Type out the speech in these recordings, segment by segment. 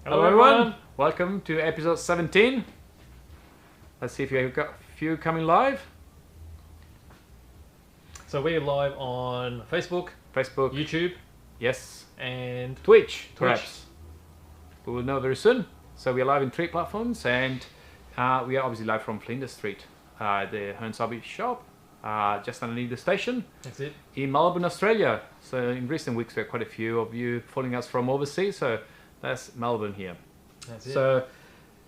Hello everyone, welcome to episode 17. Let's see if you've got a few coming live. So we're live on Facebook, YouTube, yes, and Twitch. Perhaps. We will know very soon. So we are live in 3 platforms, and we are obviously live from Flinders Street, the Hearns hobby shop, just underneath the station. That's it. In Melbourne, Australia. So in recent weeks, there are quite a few of you following us from overseas. So that's Melbourne here. That's it. So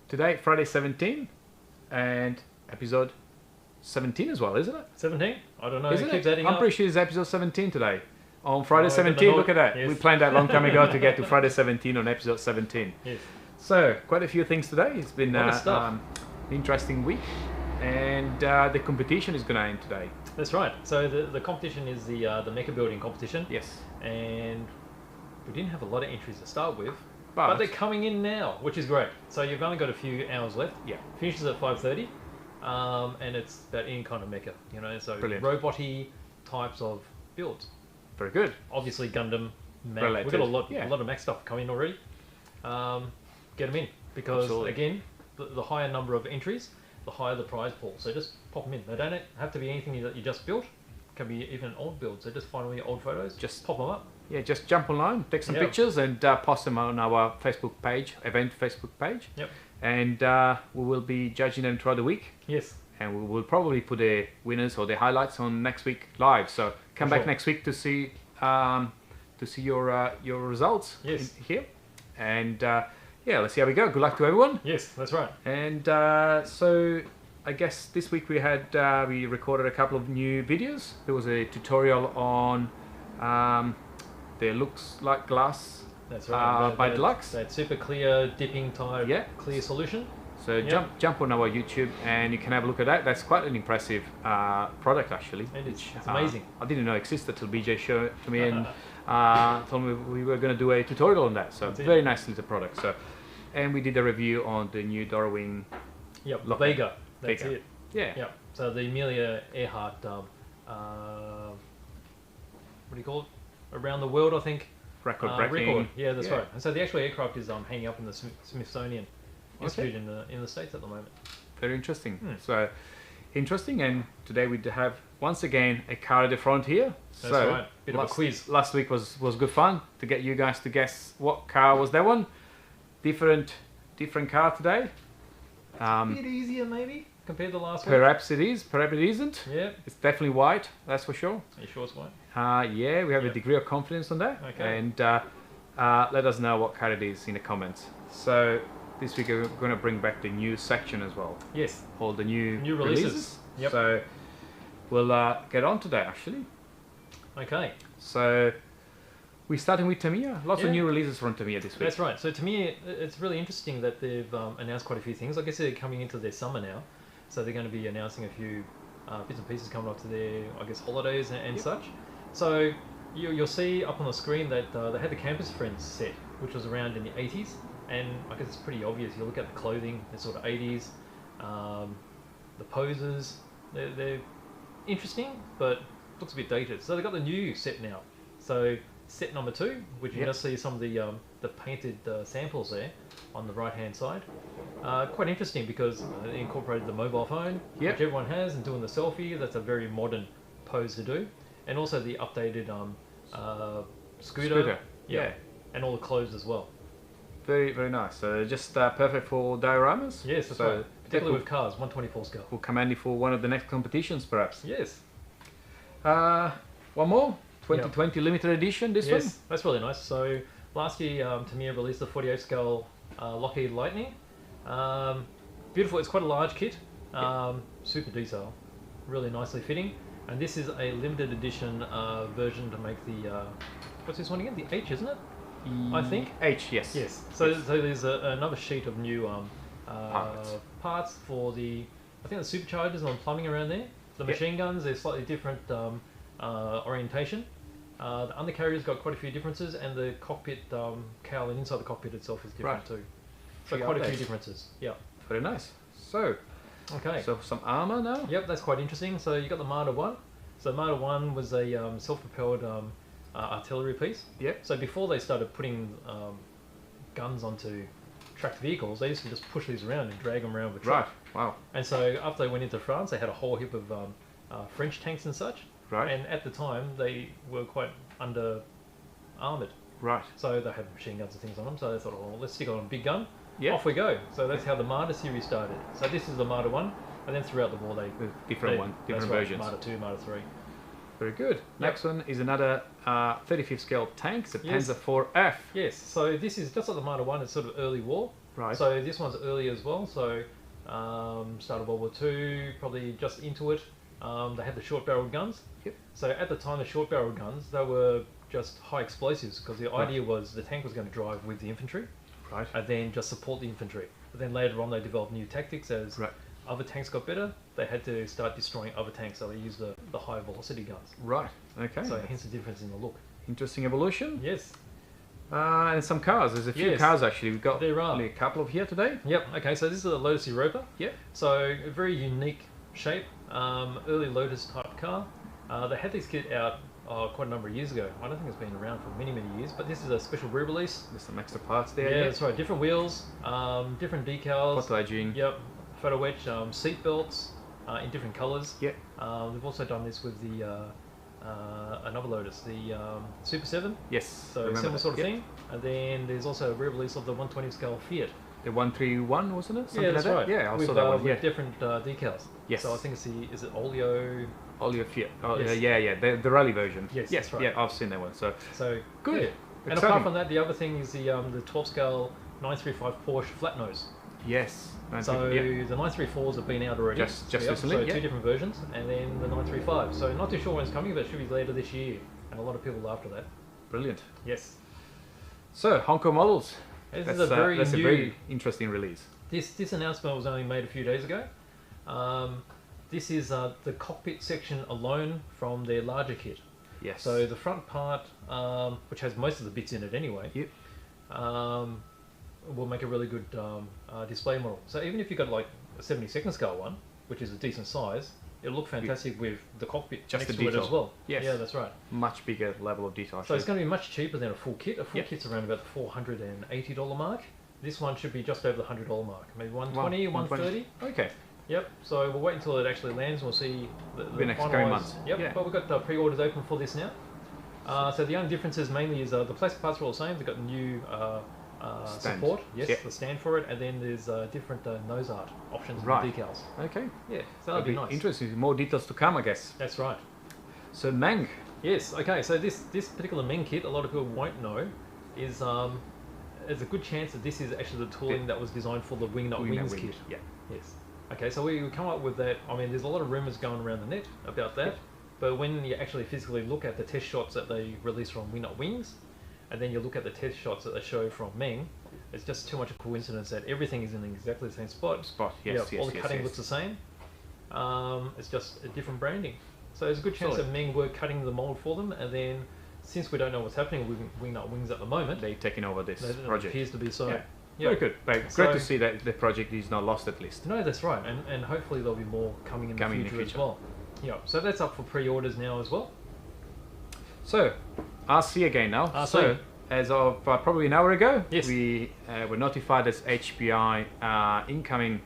today, Friday 17, and episode 17 as well, isn't it? 17? I don't know. Isn't it keeps it? adding I'm up. pretty sure it's episode 17 today. On Friday Oh, 17, look at that. yes. We planned that a long time ago to get to Friday 17 on episode 17. Yes. So, quite a few things today. It's been Stuff. an interesting week. And the competition is going to end today. That's right. So the competition is the mecha building competition. Yes. And we didn't have a lot of entries to start with. But But they're coming in now, which is great. So you've only got a few hours left. yeah, Finishes at 5:30, and it's about any kind of mecha, you know. So Brilliant. robot-y types of builds. very good. Obviously Gundam, Mech. Related, We've got yeah. a lot of Mech stuff coming already. Get them in because Absolutely. again, the higher number of entries, the higher the prize pool. So just pop them in. They don't have to be anything that you just built. Can be even an old build. So just find all your old photos. Just pop them up. Yeah, just jump online, take some Yeah. pictures, and post them on our Facebook page, event Facebook page. Yep. And we will be judging them throughout the week. Yes. And we will probably put the winners or the highlights on next week live. So come For back sure. next week to see your results Yes. here. And yeah, let's see how we go. Good luck to everyone. Yes, that's right. And so I guess this week we had we recorded a couple of new videos. There was a tutorial on the looks like glass That's right. by Deluxe. That super clear dipping type Yeah. clear solution. So Yeah. jump on our YouTube and you can have a look at that. That's quite an impressive product actually. It is. It's amazing. I didn't know it existed till BJ showed it to me and told me we were going to do a tutorial on that. So That's it. very nice little product. So, and we did a review on the new Dorwing. Yep. Look, Vega. That's Vega. it. Yeah. Yep. So the Amelia Earhart, what do you call it? Around the world, I think. Record breaking. Record. Yeah, that's right. And so the actual aircraft is hanging up in the Smithsonian Institute Okay. in the States at the moment. Very interesting. Hmm. So interesting. And today we have once again a car at the front here. That's so right. Bit of a quiz. Last week was good fun to get you guys to guess what car was that one. Different car today. A bit easier maybe compared to last week. Perhaps it is, perhaps it isn't. Yeah. It's definitely white, that's for sure. Are you sure it's white? Yeah, we have a Yep. degree of confidence on that. Okay. And let us know what car it is in the comments. So this week we're going to bring back the new section as well. Yes. All the new releases. Yep. So we'll get on to that actually. Okay. So we're starting with Tamiya. Lots of Yeah. new releases from Tamiya this week. That's right. So to me, it's really interesting that they've announced quite a few things. I guess they're coming into their summer now, so they're going to be announcing a few bits and pieces coming up to their, I guess, holidays and Yep. such. So you'll see up on the screen that they had the Campus Friends set, which was around in the 80s, and I guess it's pretty obvious. You look at the clothing, it's sort of 80s, the poses, they're interesting, but looks a bit dated. So they've got the new set now. So set number 2, which you Yep. can just see some of the painted samples there on the right hand side. Quite interesting because they incorporated the mobile phone, Yep. which everyone has, and doing the selfie. That's a very modern pose to do, and also the updated scooter. Yeah. And all the clothes as well. Very, very nice. So just perfect for dioramas. Yes, that's so right. Particularly with cars, 124 scale. will come handy for one of the next competitions perhaps. Yes. One more 2020 limited edition, this one. Yes, that's really nice. So last year, Tamiya released the 48 scale Lockheed Lightning. Beautiful. It's quite a large kit. Super detail, really nicely fitting. And this is a limited edition version to make the what's this one again? The H, isn't it? I think. H, yes. Yes. So Yes. so there's another sheet of new parts for the, I think the superchargers and plumbing around there. The Yep. machine guns, they're slightly different orientation. The undercarriers got quite a few differences, and the cockpit cowl and inside the cockpit itself is different Right. too. So Few quite a few updates. differences. Yeah. Very nice. So, Okay. so some armor now. Yep, that's quite interesting. So you got the Marder 1. So Marder 1 was a self-propelled artillery piece. Yep. So before they started putting guns onto tracked vehicles, they used to just push these around and drag them around with truck. Right. Wow. And so after they went into France, they had a whole heap of French tanks and such. Right. And at the time, they were quite under armoured. Right. So they had machine guns and things on them. So they thought, well, let's stick on a big gun. Yeah. Off we go. So that's how the Marder series started. So this is the Marder 1. And then throughout the war, different versions. Marder 2, Marder 3. Very good. Next one is another 35th scale tank. It's a Panzer IV F. Yes. So this is just like the Marder 1. It's sort of early war. Right. So this one's early as well. So started World War II, probably just into it. They had the short-barreled guns. Yep. So at the time, the short-barreled guns, they were just high explosives because the idea was the tank was going to drive with the infantry. Right. And then just support the infantry. But then later on, they developed new tactics as other tanks got better. They had to start destroying other tanks, so they used the high velocity guns. Right. Okay. So hence the difference in the look. Interesting evolution. Yes. And some cars. There's a few cars actually. We've got only a couple of here today. Yep. Okay. So this is a Lotus Europa. Yep. So a very unique shape. Early Lotus type car. They had this kit out quite a number of years ago. I don't think it's been around for many years, but this is a special re-release. There's some extra parts there. Yeah, that's right. Different wheels, different decals. Photo hygiene. Yep. Photo etch, seat belts in different colours. Yep. We've also done this with the another Lotus, the Super 7. Yes. So similar sort of thing. And then there's also a re-release of the 120 scale Fiat. The 131, wasn't it? Yeah, that's right. Yeah, I saw that one. With different decals. Yes. So I think it's is it Oleo Fiat. Oh, yes. Yeah. The rally version. Yes, yes, that's right. Yeah, I've seen that one. So good. Yeah. And apart from that, the other thing is the 12 scale 935 Porsche flat nose. Yes. So the 934s have been out already. Just recently. So two different versions, and then the 935. So not too sure when it's coming, but it should be later this year. And a lot of people after that. Brilliant. Yes. So Hong Kong models. That's a very interesting release. This announcement was only made a few days ago. This is the cockpit section alone from their larger kit. Yes. So the front part, which has most of the bits in it anyway, will make a really good display model. So even if you've got like a 72nd scale one, which is a decent size, it'll look fantastic with the cockpit just next the to detail it as well. Yes. Yeah, that's right. Much bigger level of detail. So it's going to be much cheaper than a full kit. A full kit's around about the $480 mark. This one should be just over the $100 mark, maybe 120, 130. Okay. Yep. So we'll wait until it actually lands. We'll see the next coming months. Yep. Yeah. But we've got pre-orders open for this now. So the only differences mainly is the plastic parts are all the same. They've got new support. Yes, the stand for it, and then there's different nose art options and decals. Okay. Yeah. So that'll be nice. Interesting. More details to come, I guess. That's right. So MENG. Yes. Okay. So this particular MENG kit, a lot of people won't know, is there's a good chance that this is actually the tooling that was designed for the Wing Not Wings kit. Yeah. Yes. Okay, so we come up with that. I mean, there's a lot of rumours going around the net about that, but when you actually physically look at the test shots that they release from Wing Not Wings, and then you look at the test shots that they show from MENG, it's just too much of a coincidence that everything is in exactly the same spot. Yes. All the cutting looks the same. It's just a different branding. So there's a good chance that MENG were cutting the mould for them, and then since we don't know what's happening with Wing Not Wings at the moment, they're taking over this project. It appears to be so. Yeah. Very good. Great to see that the project is not lost at least. No, that's right. And hopefully there'll be more coming in the future as well. Yeah. So that's up for pre-orders now as well. So, RC again now. RC. So, as of probably an hour ago, yes. we were notified as HBI incoming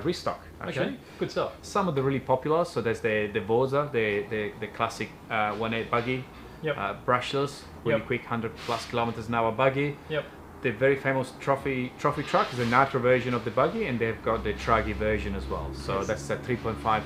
restock. Okay, good stuff. Some of the really popular. So there's the Voza, the classic 1.8 buggy, brushless, really quick 100+ kilometers an hour buggy. Yep. The very famous trophy truck is a nitro version of the buggy, and they've got the Traggy version as well. So that's a 3.5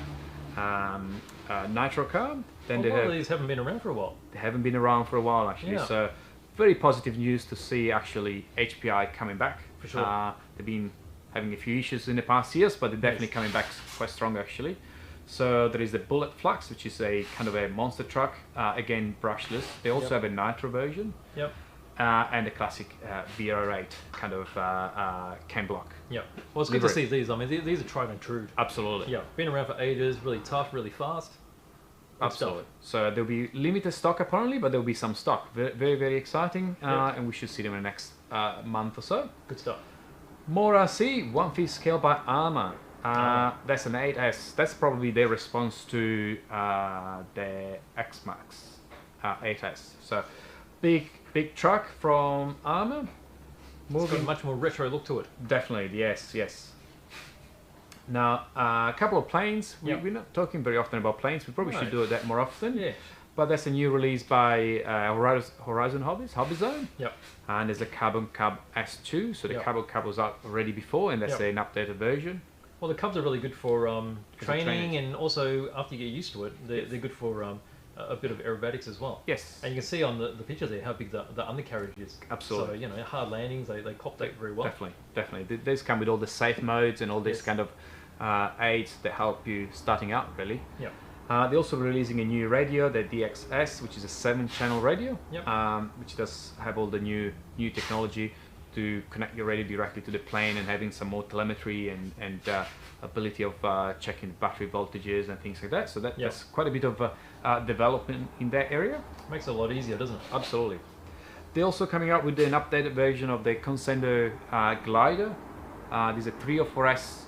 nitro car. Then a lot of these haven't been around for a while. They haven't been around for a while actually. So very positive news to see actually HPI coming back. For sure. They've been having a few issues in the past years, but they're definitely coming back quite strong actually. So there is the Bullet Flux, which is a kind of a monster truck, again brushless. They also have a nitro version. Yep. And the classic BR8 kind of cam block. Yeah, well, it's good to see these. I mean, these are tried and true. Absolutely. Yeah, been around for ages, really tough, really fast. Absolutely. So there'll be limited stock apparently, but there'll be some stock. Very, very exciting, and we should see them in the next month or so. Good stuff. More RC, 1/5 scale by ARRMA. That's an 8S. That's probably their response to the X-Max 8S. So big truck from ARRMA. It's got a much more retro look to it. Definitely, yes, yes. Now, a couple of planes. Yep. We're not talking very often about planes. We probably No. should do that more often. Yeah. But that's a new release by Horizon Hobbies, HOBBYZONE. Yep. And there's a Carbon Cub S2. So the Yep. Carbon Cub was out already before, and that's Yep. an updated version. Well, the Cubs are really good for training, training. and also after you get used to it, they're good for a bit of aerobatics as well. Yes. And you can see on the picture there how big the undercarriage is. Absolutely. So, you know, hard landings, they cop that very well. Definitely, definitely. These come with all the safe modes and all these Yes. kind of aids that help you starting out, really. Yep. They're also releasing a new radio, the DXS, which is a 7-channel radio, Yep. which does have all the new technology to connect your radio directly to the plane and having some more telemetry and ability of checking battery voltages and things like that. So that's quite a bit of development in that area. Makes it a lot easier, doesn't it? Absolutely. They're also coming out with an updated version of the CONSCENDO glider. This is a 304S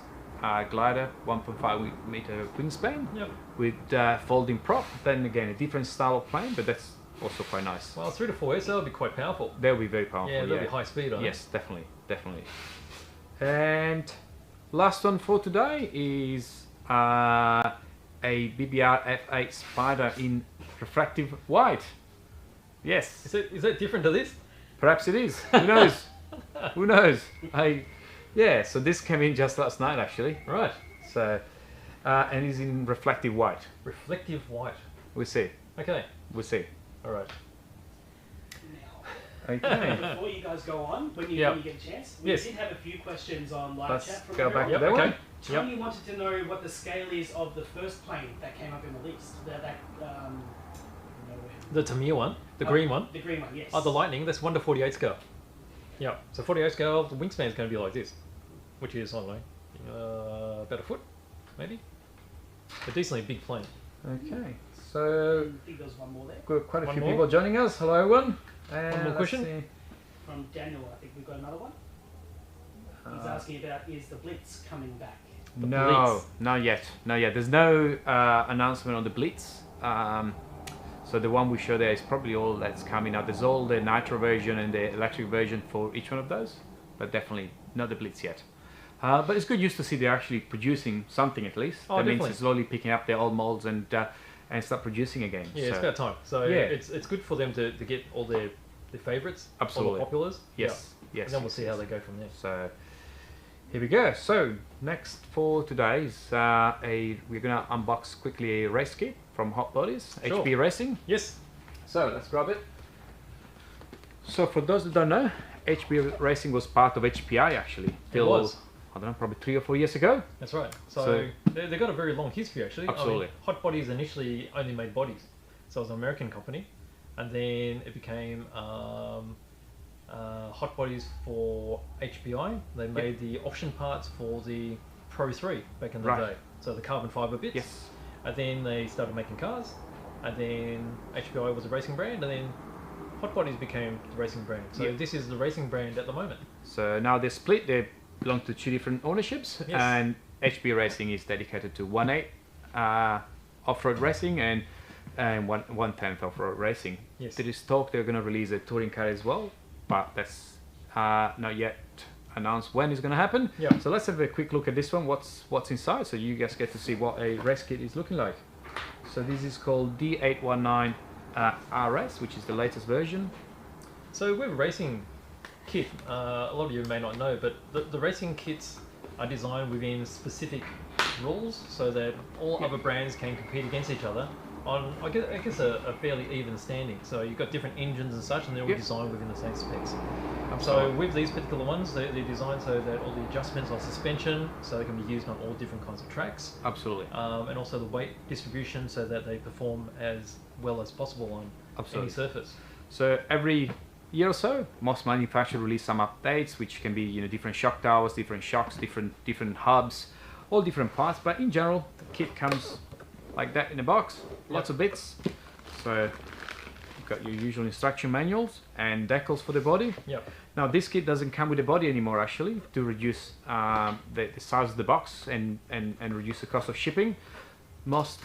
glider, 1.5 meter wingspan, Yep. with folding prop. Then again, a different style of plane, but that's also quite nice. Well, 3 to 4S, they'll be quite powerful. They'll be very powerful. Yeah, they'll be high speed, aren't Yes, definitely, definitely. And last one for today is a BBR F8 Spider in refractive white. Yes, Is that different to this? perhaps it is. Who knows? Who knows? Yeah, so this came in just last night actually. Right. So, and it's in reflective white. Reflective white. We'll see. Okay. We'll see. All right. Okay. Before you guys go on, when you get a chance, we Yes. did have a few questions on live Let's chat from go back to everyone. that okay. one. Tony wanted to know what the scale is of the first plane that came up in the list. The Tamiya one, the green one. The green one, yes. Oh, the Lightning, that's 1 to 48 scale. Yeah, so 48 scale, the wingspan is going to be like this, which is, I don't know, about a foot, maybe? A decently big plane. Okay. So I think there was one more there. got quite a One few more? people joining us. Hello everyone. One more let's question? see. From Daniel, I think we've got another one. He's asking about, is the Blitz coming back? The No, Blitz. not yet. Not yet. There's no announcement on the Blitz. So the one we show there is probably all that's coming out. There's all the nitro version and the electric version for each one of those, but definitely not the Blitz yet. But it's good news to see they're actually producing something at least. Oh, that means definitely. it's slowly picking up their old molds and start producing again. Yeah, it's So, about time. So yeah. it's good for them to get all their favourites, all Absolutely. the populars. Yes, Yeah. yes. And then we'll see how they go from there. So here we go. So next for today is we're gonna unbox quickly a race kit from Hot Bodies, Sure. HB Racing. Yes. So let's grab it. So for those that don't know, HB Racing was part of HPI actually. It was. I don't know, probably 3 or 4 years ago. That's right. So, So- they've got a very long history actually. Absolutely. I mean, Hot Bodies initially only made bodies, so it was an American company, and then it became Hot Bodies for HPI. They made the option parts for the Pro 3 back in the Right. day, so the carbon fiber bits. Yes. And then they started making cars, and then HPI was a racing brand, and then Hot Bodies became the racing brand. So Yeah. this is the racing brand at the moment. So now they're split. They belong to 2 different ownerships, Yes. and HB Racing is dedicated to 1/8 off-road racing and 1/10 off-road racing. Yes. There is talk they're going to release a touring car as well, but that's not yet announced when it's going to happen. Yeah. So let's have a quick look at this one. What's inside, so you guys get to see what a race kit is looking like. So this is called D819RS, which is the latest version. So with racing kit, a lot of you may not know, but the racing kits are designed within specific rules so that all other brands can compete against each other on, I guess a fairly even standing. So you've got different engines and such, and they're all Yep. designed within the same specs. So Absolutely. with these particular ones, they're designed so that all the adjustments on suspension, so they can be used on all different kinds of tracks, Absolutely. and also the weight distribution so that they perform as well as possible on Absolutely. any surface. So every year or so, most manufacturers release some updates, which can be different shock towers, different shocks, different hubs, all different parts. But in general, the kit comes like that in a box, lots of bits. So you've got your usual instruction manuals and decals for the body. Yep. Now this kit doesn't come with the body anymore actually, to reduce the size of the box and reduce the cost of shipping. Most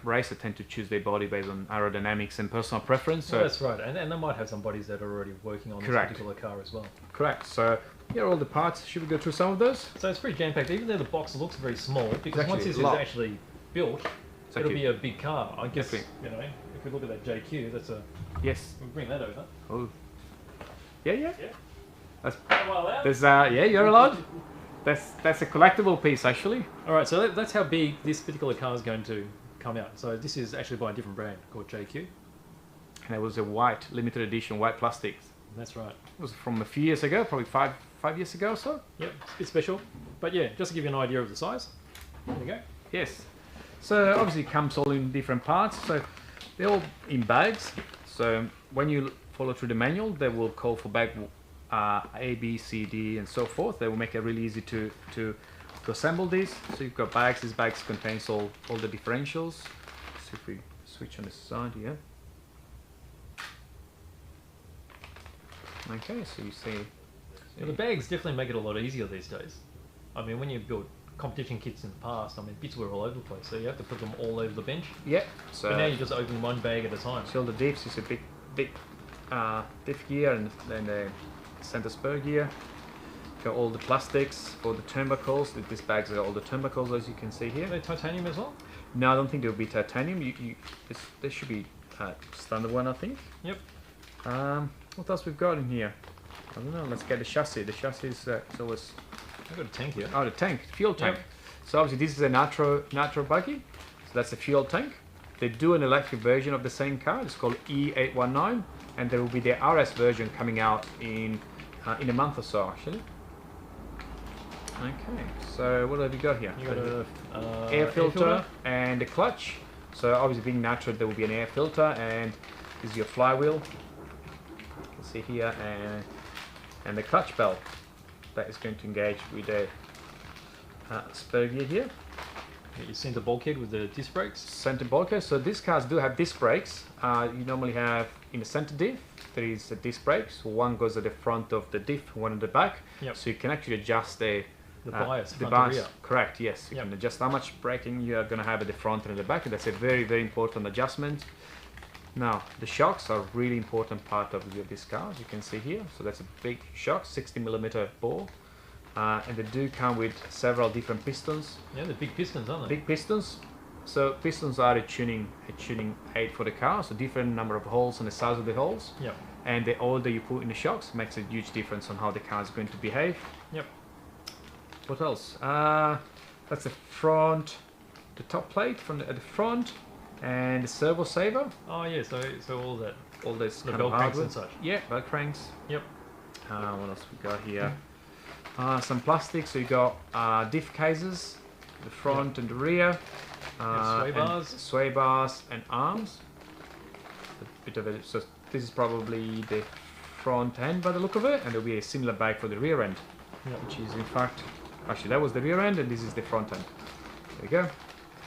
racers tend to choose their body based on aerodynamics and personal preference. So Well, that's right, and they might have some bodies that are already working on Correct. this particular car as well. correct. So here are all the parts. Should we go through some of those? So it's pretty jam-packed, even though the box looks very small, because once actually this a is lot. actually built, It's it'll actually- be a big car. I guess, Definitely. you know, if we look at that JQ, that's a... Yes. We'll bring that over. Oh. Yeah. Yeah. That's, Well, that. there's yeah, you're allowed. That's a collectible piece actually. Alright, so that's how big this particular car is going to come out. So this is actually by a different brand called JQ. And it was a white limited edition white plastics. That's right. It was from a few years ago, probably five years ago or so. Yep, it's a bit special. But yeah, just to give you an idea of the size. There you go. Yes. So obviously it comes all in different parts. So they're all in bags. So when you follow through the manual, they will call for bag A, B, C, D, and so forth. They will make it really easy to assemble these. So you've got bags. These bags contains all the differentials. See if we switch on the side here. Okay, so you see. Yeah, the bags definitely make it a lot easier these days. I mean, when you built competition kits in the past, I mean, bits were all over the place, so you have to put them all over the bench. Yeah. So But now you just open one bag at a time. see all the diffs. It's a big diff gear and then the center spur gear. Got all the plastics for the turnbuckles. These bags are all the turnbuckles, as you can see here. Are they titanium as well? No, I don't think they'll be titanium. This should be standard one, I think. Yep. What else we've got in here? I don't know. Let's get the chassis. The chassis is always I've got a tank here. the tank, fuel tank. Yep. So obviously this is a nitro buggy. So that's a fuel tank. They do an electric version of the same car. It's called E819, and there will be the RS version coming out in a month or so, actually. Okay. So what have we got here? You got a Air filter and a clutch. So obviously being nitro, there will be an air filter, and this is your flywheel. You can see here, and the clutch belt that is going to engage with the spur gear here. You center bulkhead with the disc brakes. Center bulkhead. So these cars do have disc brakes. You normally have in the center diff, there is a disc brake. So one goes at the front of the diff, one at the back. Yep. So you can actually adjust the bias, the front bias. to rear. Correct. Yes. You Yep. can adjust how much braking you are going to have at the front and at the back. That's a very, very important adjustment. Now, the shocks are a really important part of this car, as you can see here. So that's a big shock, 60mm bore. And they do come with several different pistons. Yeah, they're big pistons, aren't they? Big pistons. So pistons are a tuning aid for the car. So different number of holes and the size of the holes. Yep. And the oil that you put in the shocks makes a huge difference on how the car is going to behave. Yep. What else? That's the front, the top plate at the front, and the servo saver. Oh yeah, so all that. All this The kind bell of cranks hardware. and such. Yeah, bell cranks. Yep. What else we got here? Some plastic. So you got diff cases, the front and the rear. sway and bars. sway bars and arms. A bit of it. So this is probably the front end by the look of it, and there'll be a similar bag for the rear end, Yep. which is in fact, actually that was the rear end, and this is the front end. There we go.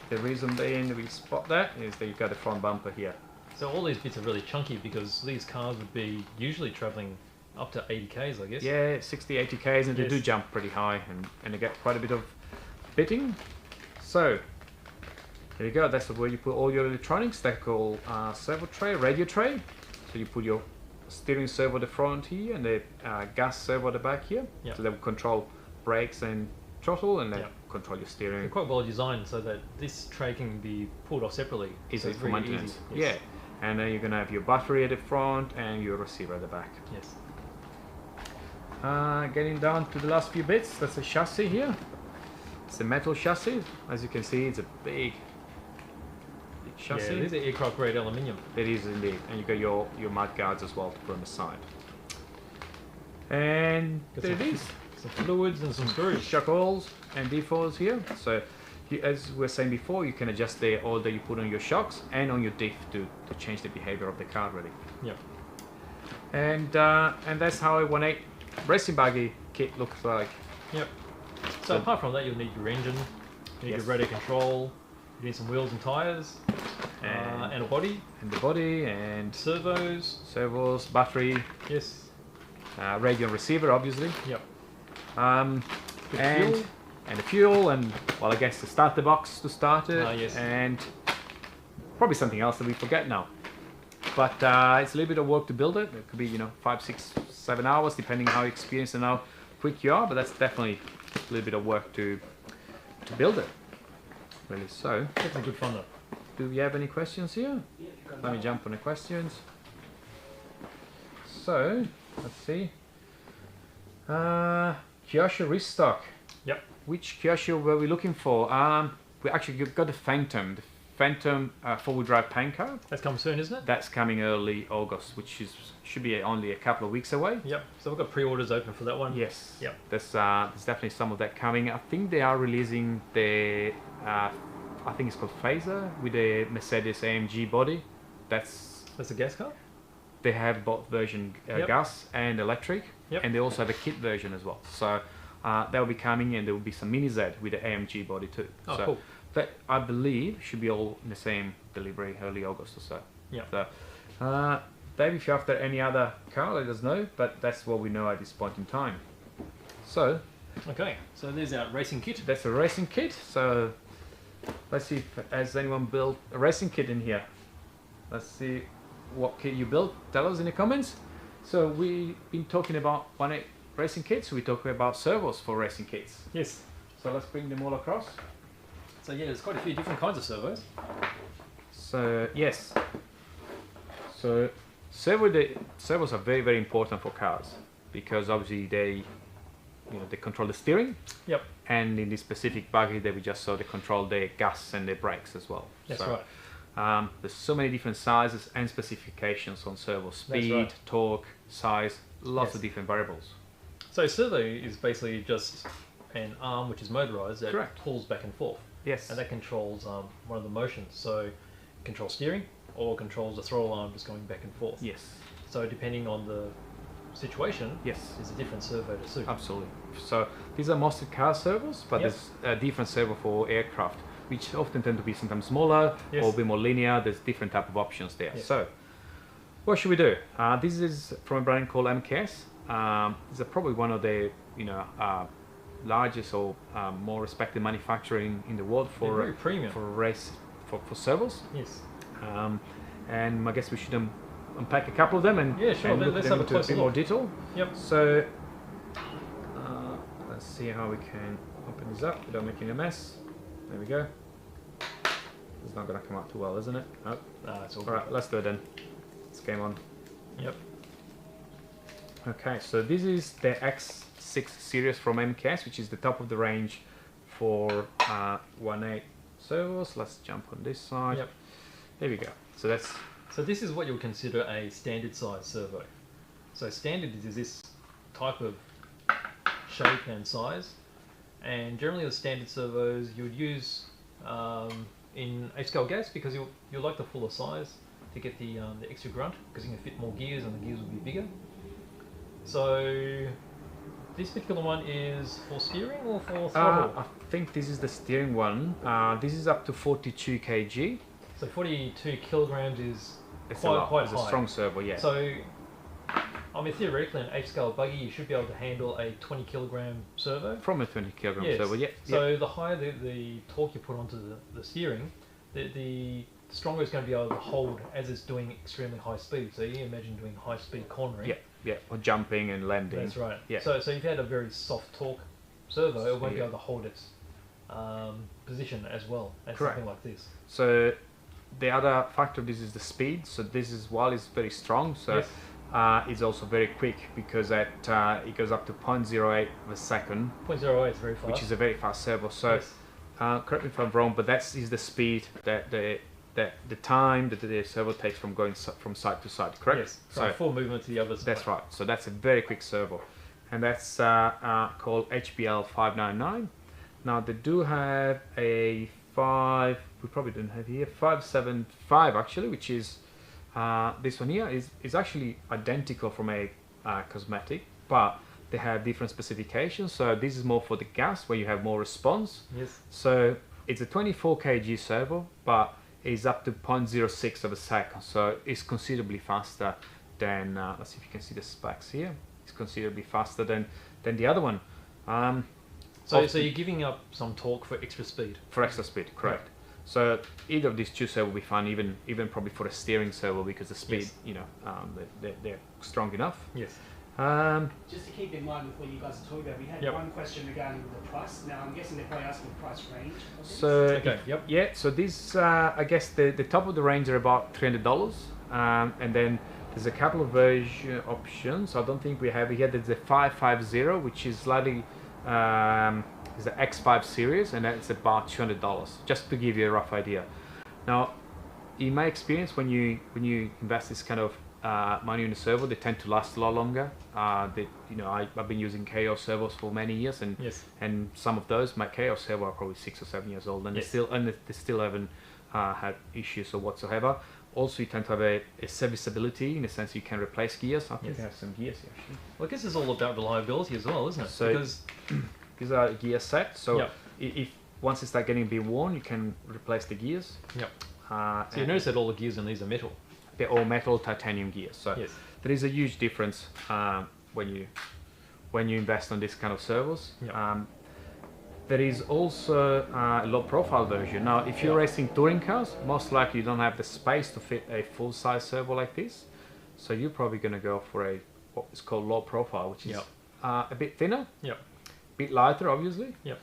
The reason being we spot that is that you've got the front bumper here. So all these bits are really chunky because these cars would be usually travelling up to 80 k's, I guess. Yeah, 60, 80 k's, and they Yes. do jump pretty high, and they get quite a bit of bitting. So there you go. That's where you put all your electronics. They call servo tray, radio tray. So you put your steering servo at the front here, and the gas servo at the back here. Yep. So they will control brakes and throttle, and they Yep. control your They're steering. quite well designed so that this tray can be pulled off separately. Easy so it's for very maintenance. easy. Yes. Yeah, and then you're gonna have your battery at the front and your receiver at the back. Yes. Getting down to the last few bits, that's a chassis here. It's a metal chassis. As you can see, it's a big chassis. Yeah, these are aircraft grade aluminium. It is indeed. And you got your mud guards as well to put on the side. And Got there it some- is. Some fluids and some screws. Shock oils and defoils here. So as we were saying before, you can adjust the oil that you put on your shocks and on your diff to change the behavior of the car really. Yep. And that's how a 1.8 racing buggy kit looks like. Yep. So apart from that, you'll need your engine, you need Yes. your radio control, you need some wheels and tyres, and a body, And the body and servos. servos, battery, Yes. radio and receiver obviously. Yep. And Fuel. the fuel, and well, I guess the starter box to start it. Yes. And probably something else that we forget now. But it's a little bit of work to build it. It could be, 5, 6, 7 hours, depending how experienced and how quick you are. But that's definitely a little bit of work to build it. Really. So, Definitely good fun though. do we have any questions here? Yeah, Let me jump on the questions. So, let's see. Kyosho restock. Yep. Which Kyosho were we looking for? We actually got the Phantom. The Phantom 4-wheel drive paint car. That's coming soon, isn't it? That's coming early August, which should be only a couple of weeks away. Yep. So we've got pre-orders open for that one. Yes. Yep. There's definitely some of that coming. I think they are releasing the I think it's called Phaser with the Mercedes AMG body. That's a gas car? they have both version Yep. gas and electric, Yep. and they also have a kit version as well. So that will be coming, and there will be some Mini Z with the AMG body too. Oh, so cool. that I believe should be all in the same delivery early August or so. Yeah. So, Dave, if you're after any other car, let us know. But that's what we know at this point in time. So Okay, so there's our racing kit. that's a racing kit. So let's see if has anyone built a racing kit in here. Let's see what kit you built. Tell us in the comments. So we've been talking about 1.8 racing kits. We talk about servos for racing kits. Yes. So let's bring them all across. So yeah, there's quite a few different kinds of servos. So yes. So servos are very, very important for cars because obviously they control the steering. Yep. And in this specific buggy that we just saw, they control the gas and the brakes as well. That's So, right. there's so many different sizes and specifications on servo: speed, right. torque, size, lots Yes. of different variables. So a servo is basically just an arm which is motorized that Correct. pulls back and forth, Yes. and that controls one of the motions. So it controls steering or controls the throttle arm just going back and forth. Yes. So depending on the situation, Yes. there's a different servo to suit. Absolutely. So these are mostly car servos, but Yep. there's a different servo for aircraft, which often tend to be sometimes smaller Yes. or a bit more linear. There's different type of options there. Yes. So what should we do? This is from a brand called MKS. These are probably one of the largest or more respected manufacturing in the world They're for very premium. for servos. Yes. And I guess we should unpack a couple of them and, Yeah, sure. and look at Let's them have a into a closer bit more look. detail. Yep. So let's see how we can open this up without making a mess. There we go. It's not going to come out too well, isn't it? Oh. It's all All right, let's do it then. It's game on. Yep. Okay, so this is the X6 series from MKS, which is the top of the range for 1.8 servos. Let's jump on this side. Yep. There we go. So that's So this is what you'll consider a standard size servo. So standard is this type of shape and size, and generally the standard servos you would use in H-scale gas because you like the fuller size to get the extra grunt because you can fit more gears and the gears will be bigger. So this particular one is for steering or for throttle? I think this is the steering one. This is up to 42 kg. So 42 kilograms is It's quite, a lot. quite It's high. a strong servo, yeah. So, I mean, theoretically, an H-scale buggy, you should be able to handle a 20 kilogram servo. From a 20 kilogram Yes. servo, yeah. So the higher the torque you put onto the steering, the stronger it's going to be able to hold as it's doing extremely high speed. So you imagine doing high speed cornering. Yeah, yeah, or jumping and landing. That's right. Yeah. So if you had a very soft torque servo, it won't be Yeah. able to hold its position as well as Correct. something like this. So the other factor of this is the speed. So this is, while it's very strong, so Yes. it's also very quick because it goes up to 0.08 of a second, 0.08 is very fast. which is a very fast servo. So Yes. correct me if I'm wrong, but that is the speed that the time that the servo takes from going from side to side, correct? Yes. From full movement to the other side. That's right. So that's a very quick servo, and that's called HBL 599. Now they do have a 5. We probably didn't have here 575 actually, which is this one here is actually identical from a cosmetic, but they have different specifications. So this is more for the gas where you have more response. Yes. So it's a 24 kg servo, but it's up to 0.06 of a second. So it's considerably faster than, let's see if you can see the specs here. It's considerably faster than the other one. So you're giving up some torque for extra speed. For extra speed, correct. So either of these two servos will be fine, even probably for a steering servo, because the speed, Yes. you know, they're strong enough. Yes. Just to keep in mind with what you guys are talking about, we had Yep. one question regarding the price. Now I'm guessing they're probably asking the price range of this. So Okay. Yep. yeah, so these I guess the top of the range are about $300, and then there's a couple of version options. I don't think we have it here. There's the 550, which is slightly is the X5 series, and that's about $200. Just to give you a rough idea. Now, in my experience, when you invest this kind of money in a servo, they tend to last a lot longer. I've been using KO servos for many years, and Yes. and some of those, my KO servo are probably 6 or 7 years old, and Yes. they still haven't had issues or whatsoever. Also, you tend to have a serviceability in the sense you can replace gears. I think Yes. I have some gears here actually. Well, I guess it's all about reliability as well, isn't it? So- Because These are gear set, so Yep. if once they start getting a bit worn, you can replace the gears. Yep. Uh, So you and notice that all the gears in these are metal. they're all metal titanium gears. So Yes. there is a huge difference when you invest on this kind of servos. Yep. There is also a low profile version. Now, if you're Yep. racing touring cars, most likely you don't have the space to fit a full size servo like this. So you're probably going to go for a what is called low profile, which is Yep. a bit thinner, Yep. bit lighter, obviously. Yep.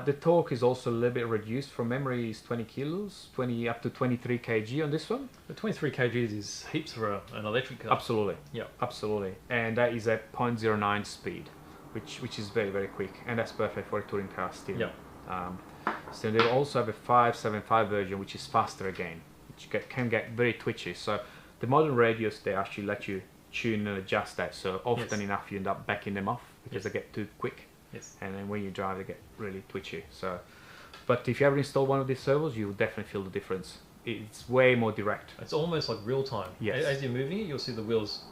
The torque is also a little bit reduced. From memory, is 20 kilos, 20 up to 23 kg on this one. The 23 kgs is heaps for an electric car. Absolutely, Yep. absolutely, and that is at 0.09 speed, which is very very quick, and that's perfect for a touring car still. Yep. So they also have a 575 version, which is faster again, which can get very twitchy. So the modern radios, they actually let you tune and adjust that. So often Yes. enough, you end up backing them off because Yes. they get too quick. Yes. And then when you drive, they get really twitchy. So, but if you ever install one of these servos, you will definitely feel the difference. It's way more direct. It's almost like real time. Yes. As you're moving it, you'll see the wheels.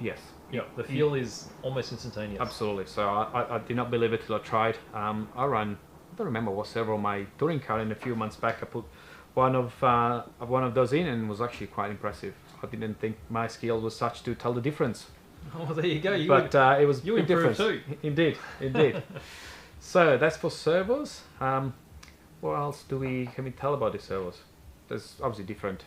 Yes. Yep. The feel is almost instantaneous. Absolutely. So I did not believe it till I tried. I don't remember what servo my touring car, and a few months back I put one of those in, and it was actually quite impressive. I didn't think my skill was such to tell the difference. Oh, there you go. But it was you big difference. improved too. Indeed. So that's for servos. What else can we tell about the servos? There's obviously different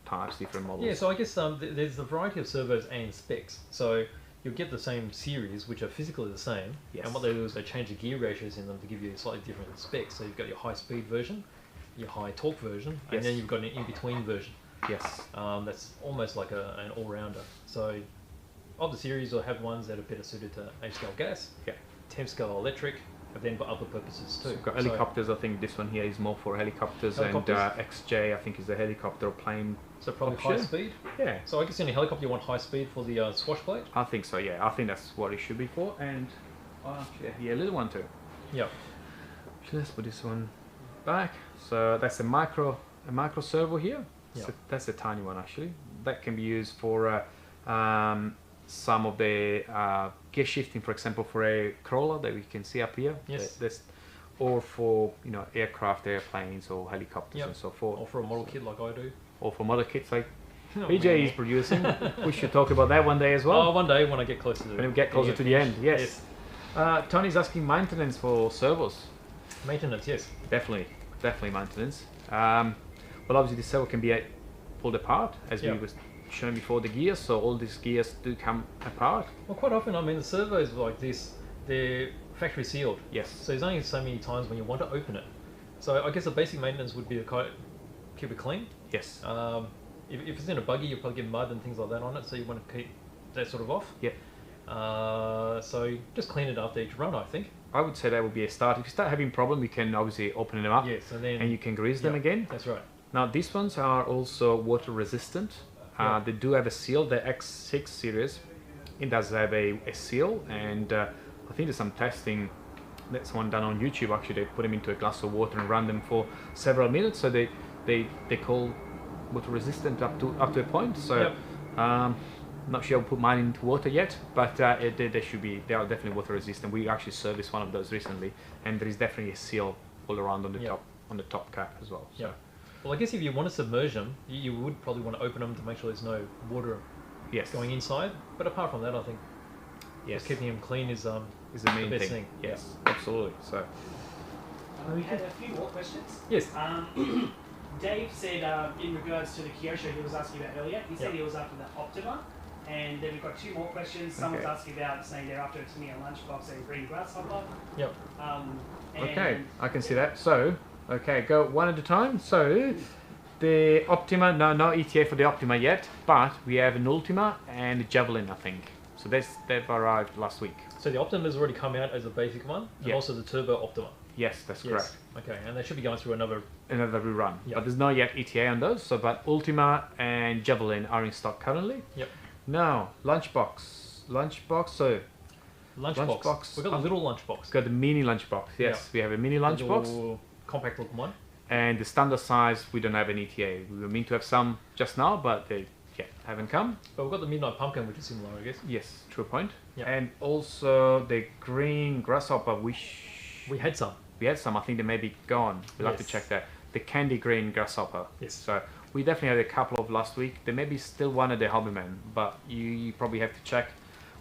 types, different models. Yeah, so I guess there's a variety of servos and specs. So you'll get the same series, which are physically the same. Yes. And what they do is they change the gear ratios in them to give you slightly different specs. So you've got your high speed version, your high torque version, Yes. and then you've got an in-between version. Yes. That's almost like an all-rounder. So of the series, you'll have ones that are better suited to H-scale gas, Yeah. 10-scale electric, but then for other purposes too. So we've got So- helicopters. I think this one here is more for helicopters, Helicopters. and XJ I think is a helicopter or plane. So probably option. high speed. Yeah. So I guess in a helicopter you want high speed for the swash plate. I think so. Yeah. I think that's what it should be for. And actually, yeah, a little one too. Yeah. Let's put this one back. So that's a micro servo here. Yeah. So that's a tiny one actually. That can be used for some of the gear shifting, for example, for a crawler that we can see up here. Yes. Or for aircraft, airplanes, or helicopters Yep. and so forth. Or for a model kit like I do. Or for model kits like Oh, PJ man. is producing. We should talk about that one day as well. Oh, one day when I get closer to When we get closer to the end, yes. Yes. Tony's asking maintenance for servos. Maintenance, yes. Definitely maintenance. Well, obviously the servo can be pulled apart, as Yeah. we was shown before the gears. So all these gears do come apart. Well, quite often, I mean, the servos like this, they're factory sealed. Yes. So there's only so many times when you want to open it. So I guess the basic maintenance would be to keep it clean. Yes. If it's in a buggy, you'll probably get mud and things like that on it, so you want to keep that sort of off. Yep. So just clean it after each run, I think. I would say that would be a start. If you start having problem, you can obviously open them up. Yes, and then You can grease them Yep, again. That's right. Now these ones are also water resistant. Yeah. They do have a seal. The X6 series, it does have a seal, and I think there's some testing. That's one done on YouTube. Actually, they put them into a glass of water and run them for several minutes. So they call water resistant up to a point. So Yep. not sure I'll put mine into water yet, but they are definitely water resistant. We actually serviced one of those recently, and there is definitely a seal all around on the Yep. top cap as well. So. Yeah. Well, I guess if you want to submerge them, you would probably want to open them to make sure there's no water Yes. going inside. But apart from that, I think Yes. just keeping them clean is Is the main best thing. thing. Yes, absolutely. So We had a few more questions. Yes. Dave said in regards to the Kyosho he was asking about earlier, he said he was after the Optima. And then we've got 2 more questions. Someone's asking about saying they're after a Tamiya lunchbox and green grasshopper. Yep. Okay, I can see that. So, okay, go one at a time. So, the Optima, no ETA for the Optima yet, but we have an Ultima and a Javelin, I think. So they've arrived last week. So the Optima's already come out as a basic one, and also the Turbo Optima. Yes, that's correct. Okay, and they should be going through another rerun. Yep. But there's not yet ETA on those. So, but Ultima and Javelin are in stock currently. Yep. Now, lunchbox. So, lunchbox. We've got a little lunchbox. Got the mini lunchbox. Yes, we have a mini lunchbox. Compact looking one. And the standard size, we don't have an ETA. We were meant to have some just now, but they haven't come. But we've got the Midnight Pumpkin, which is similar, I guess. Yes, true point. Yep. And also the green grasshopper, we had some. We had some. I think they may be gone. We'll have to check that. The candy green grasshopper. Yes. So we definitely had a couple of last week. There may be still one at the Hobbyman, but you probably have to check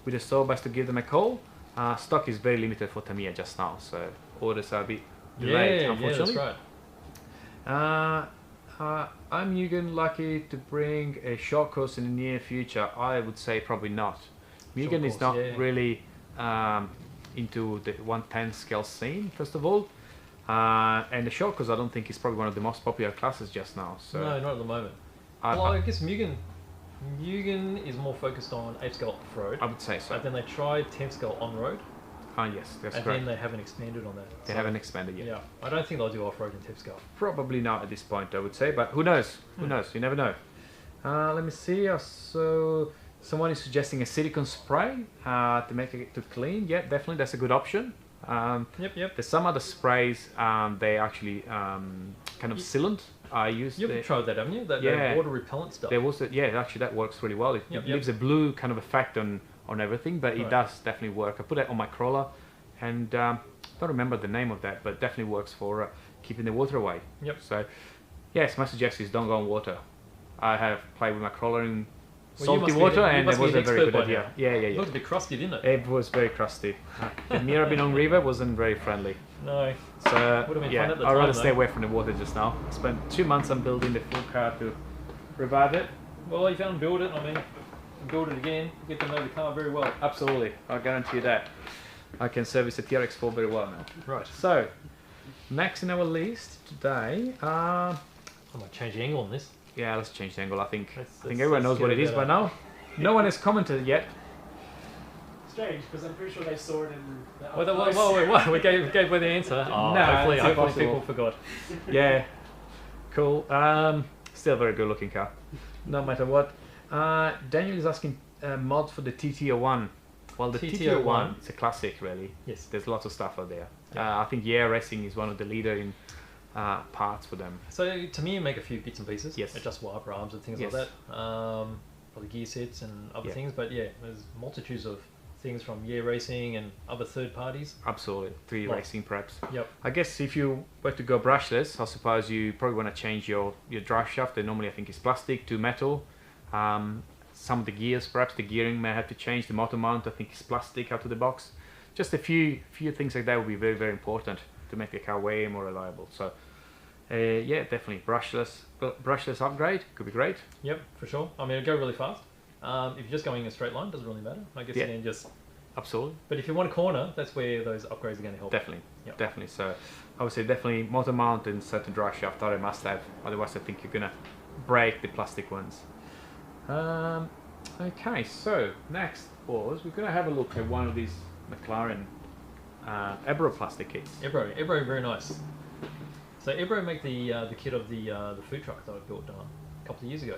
with the store best to give them a call. Stock is very limited for Tamiya just now, so orders are a bit delayed, unfortunately. Yeah, that's right. I'm Mugen lucky to bring a short course in the near future. I would say probably not. Mugen is not really into the 110 scale scene, first of all. And the short course I don't think is probably one of the most popular classes just now. So no, not at the moment. Well, I guess Mugen is more focused on 8 scale off-road. I would say so. But then they tried 10 scale on-road. Yes, that's correct. And then they haven't expanded on that. They haven't expanded yet. Yeah, I don't think they'll do off-road in 10 scale. Probably not at this point, I would say, but who knows? Who knows? You never know. Let me see. So someone is suggesting a silicone spray to make it to clean. Yeah, definitely, that's a good option. Yep. There's some other sprays. They actually kind of sealant. I use. You've tried that, haven't you? That water repellent stuff. There was actually that works really well. It leaves a blue kind of effect on everything, but it does definitely work. I put that on my crawler, and I don't remember the name of that, but it definitely works for keeping the water away. Yep. So, yes, my suggestion is don't go on water. I have played with my crawler in salty water, and it wasn't a very good idea. Yeah. It looked a bit crusty, didn't it? It was very crusty. The Mirabinong River wasn't very friendly. No. So, would have been fun at the I'd time, rather stay away from the water just now. I spent 2 months on building the full car to revive it. Well, if you don't build it, build it again, you get to know the car very well. Absolutely, I guarantee you that. I can service the TRX4 very well now. Right. So, next in our list today, I might change the angle on this. Yeah, let's change the angle. I think everyone knows what it is by now. No one has commented yet. Strange, because I'm pretty sure they saw it in the Whoa, we gave away the answer. Oh, no, hopefully people forgot. Yeah, cool. Still a very good looking car, no matter what. Daniel is asking mods for the TT01. Well, the TT01 is a classic, really. Yes. There's lots of stuff out there. I think Racing is one of the leader in parts for them. So to me, you make a few bits and pieces. Yes. Just wiper arms and things like that. Probably gear sets and other things. But yeah, there's multitudes of things from Racing and other third parties. Absolutely. 3 Racing perhaps. Yep. I guess if you were to go brushless, I suppose you probably want to change your drive shaft. That normally I think is plastic to metal. Some of the gears, perhaps the gearing may have to change. The motor mount I think is plastic out of the box. Just a few things like that would be very, very important to make the car way more reliable. So yeah, definitely brushless upgrade could be great. Yep, for sure. It'll go really fast. If you're just going in a straight line, doesn't really matter. I guess you can just... Absolutely. But if you want a corner, that's where those upgrades are going to help. Definitely, definitely. So I would say definitely motor mount and certain drive shaft are a must have. Otherwise I think you're going to break the plastic ones. Okay, so next was we're going to have a look at one of these McLaren EBBRO plastic kits. EBBRO, very nice. So EBBRO make the kit of the food truck that I built a couple of years ago.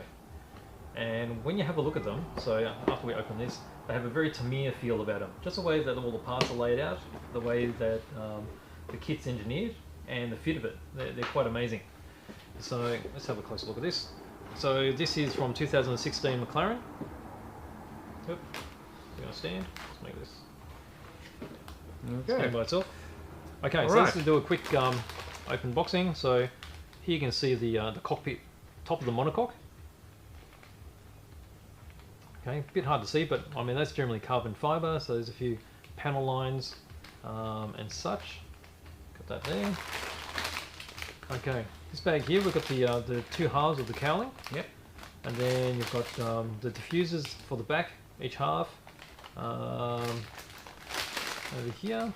And when you have a look at them, so after we open this, they have a very Tamiya feel about them. Just the way that all the parts are laid out, the way that the kit's engineered, and the fit of it. They're quite amazing. So let's have a closer look at this. So this is from 2016 McLaren. Yep. We're going to stand. Let's make this stand by itself. Okay, so let's do a quick open boxing. So here you can see the cockpit, top of the monocoque. Okay, a bit hard to see, but that's generally carbon fibre, so there's a few panel lines and such. Got that there. Okay, this bag here, we've got the two halves of the cowling. Yep. And then you've got the diffusers for the back, each half. Over here,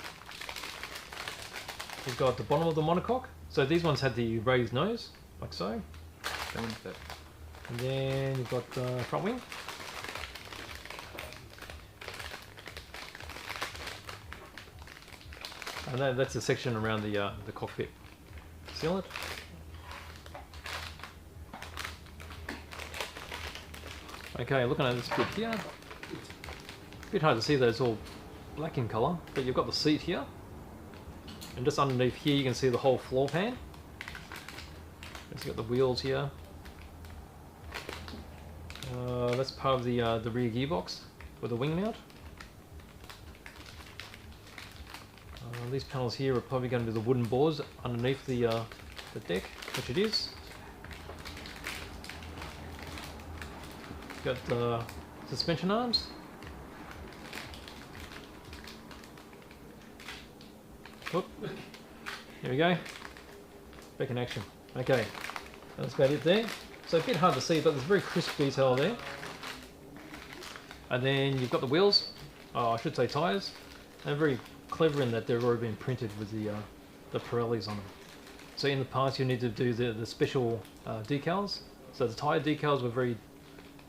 you've got the bottom of the monocoque. So these ones had the raised nose, like so. And then you've got the front wing. And that's the section around the cockpit sealant. Okay, looking at this bit here, a bit hard to see that it's all black in colour, but you've got the seat here, and just underneath here you can see the whole floor pan. You've got the wheels here. That's part of the rear gearbox with the wing mount. These panels here are probably going to be the wooden boards underneath the deck, which it is. Got the suspension arms. Whoop. Here we go. Back in action. Okay, that's about it there. So a bit hard to see, but there's very crisp detail there. And then you've got the wheels. Oh, I should say tyres. They're very clever in that they've already been printed with the Pirellis on them. So in the past you need to do the special decals. So the tyre decals were very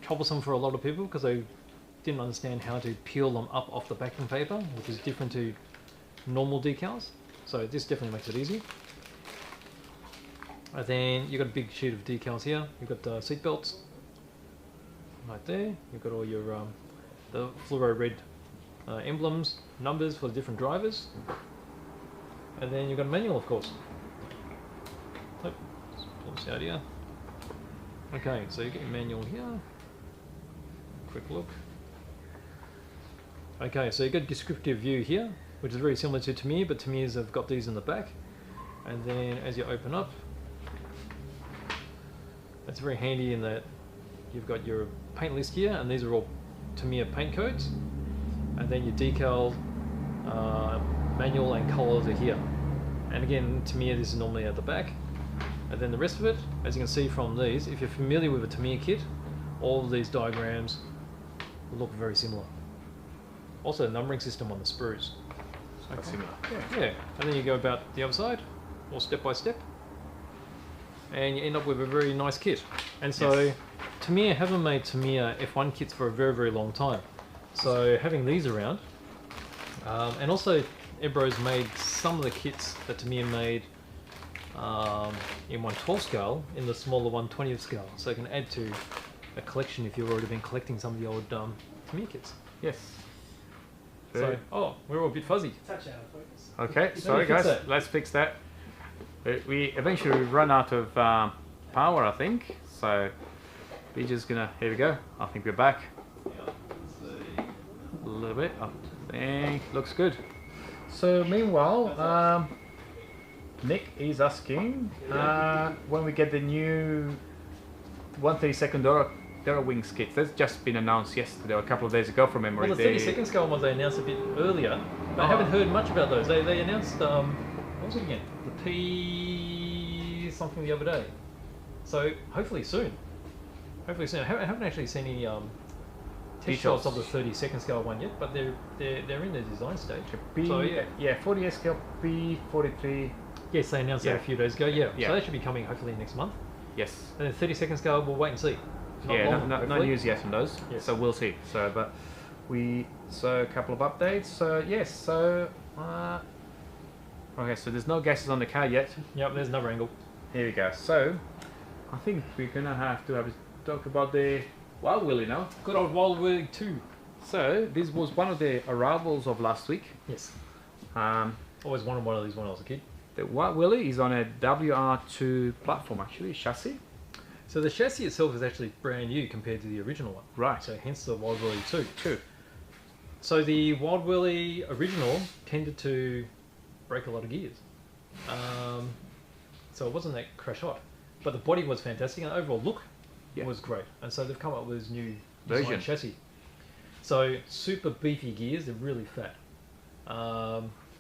troublesome for a lot of people because they didn't understand how to peel them up off the backing paper, which is different to normal decals. So this definitely makes it easy. And then you've got a big sheet of decals here. You've got the seat belts right there. You've got all your the fluoro red emblems, numbers for the different drivers. And then you've got a manual, of course. Oh, let's pull this out here. Okay, so you get your manual here. Quick look. Okay, so you get a descriptive view here, which is very similar to Tamiya, but Tamiya's have got these in the back. And then as you open up, it's very handy in that you've got your paint list here, and these are all Tamiya paint codes. And then your decal, manual and colours are here. And again, Tamiya, this is normally at the back. And then the rest of it, as you can see from these, if you're familiar with a Tamiya kit, all of these diagrams look very similar. Also, the numbering system on the sprues. Quite similar. Yeah, and then you go about the other side, all step by step, and you end up with a very nice kit. And so, yes. Tamiya haven't made Tamiya F1 kits for a very, very long time. So having these around, and also EBBRO's made some of the kits that Tamiya made in 1/12 scale in the smaller 1/20th scale, so you can add to a collection if you've already been collecting some of the old Tamiya kits. Yes. So, oh, we're all a bit fuzzy. Touch out of focus. Okay, sorry guys, let's fix that. We eventually run out of power, I think, so we're just gonna, here we go, I think we're back. A little bit, I think, looks good. So meanwhile, Nick is asking when we get the new 1/32 Dora Wings kits. That's just been announced yesterday or a couple of days ago from memory. Well, the 32nd scale ones they announced a bit earlier, but I haven't heard much about those. They announced, what was it again? The P something the other day. So hopefully soon. Hopefully soon. I haven't actually seen any test shots of the 32nd scale one yet, but they're in the design stage. So yeah, 48 scale P43. Yes, they announced that a few days ago. Yeah, so they should be coming hopefully next month. Yes. And then 32nd scale, we'll wait and see. No news yet on those. Yes. So we'll see. So, but so a couple of updates. So yes. So okay. So there's no gases on the car yet. Yep. There's another angle. Here we go. So I think we're gonna have to talk about the Wild Willy now. Good old Wild Willy 2. So this was one of the arrivals of last week. Yes. Always wanted one of these when I was a kid. The Wild Willy is on a WR2 platform, actually, chassis. So the chassis itself is actually brand new compared to the original one. Right. So hence the Wild Willy 2. So the Wild Willy original tended to break a lot of gears. So it wasn't that crash hot. But the body was fantastic and the overall look was great. And so they've come up with this new design chassis. So super beefy gears, they're really fat.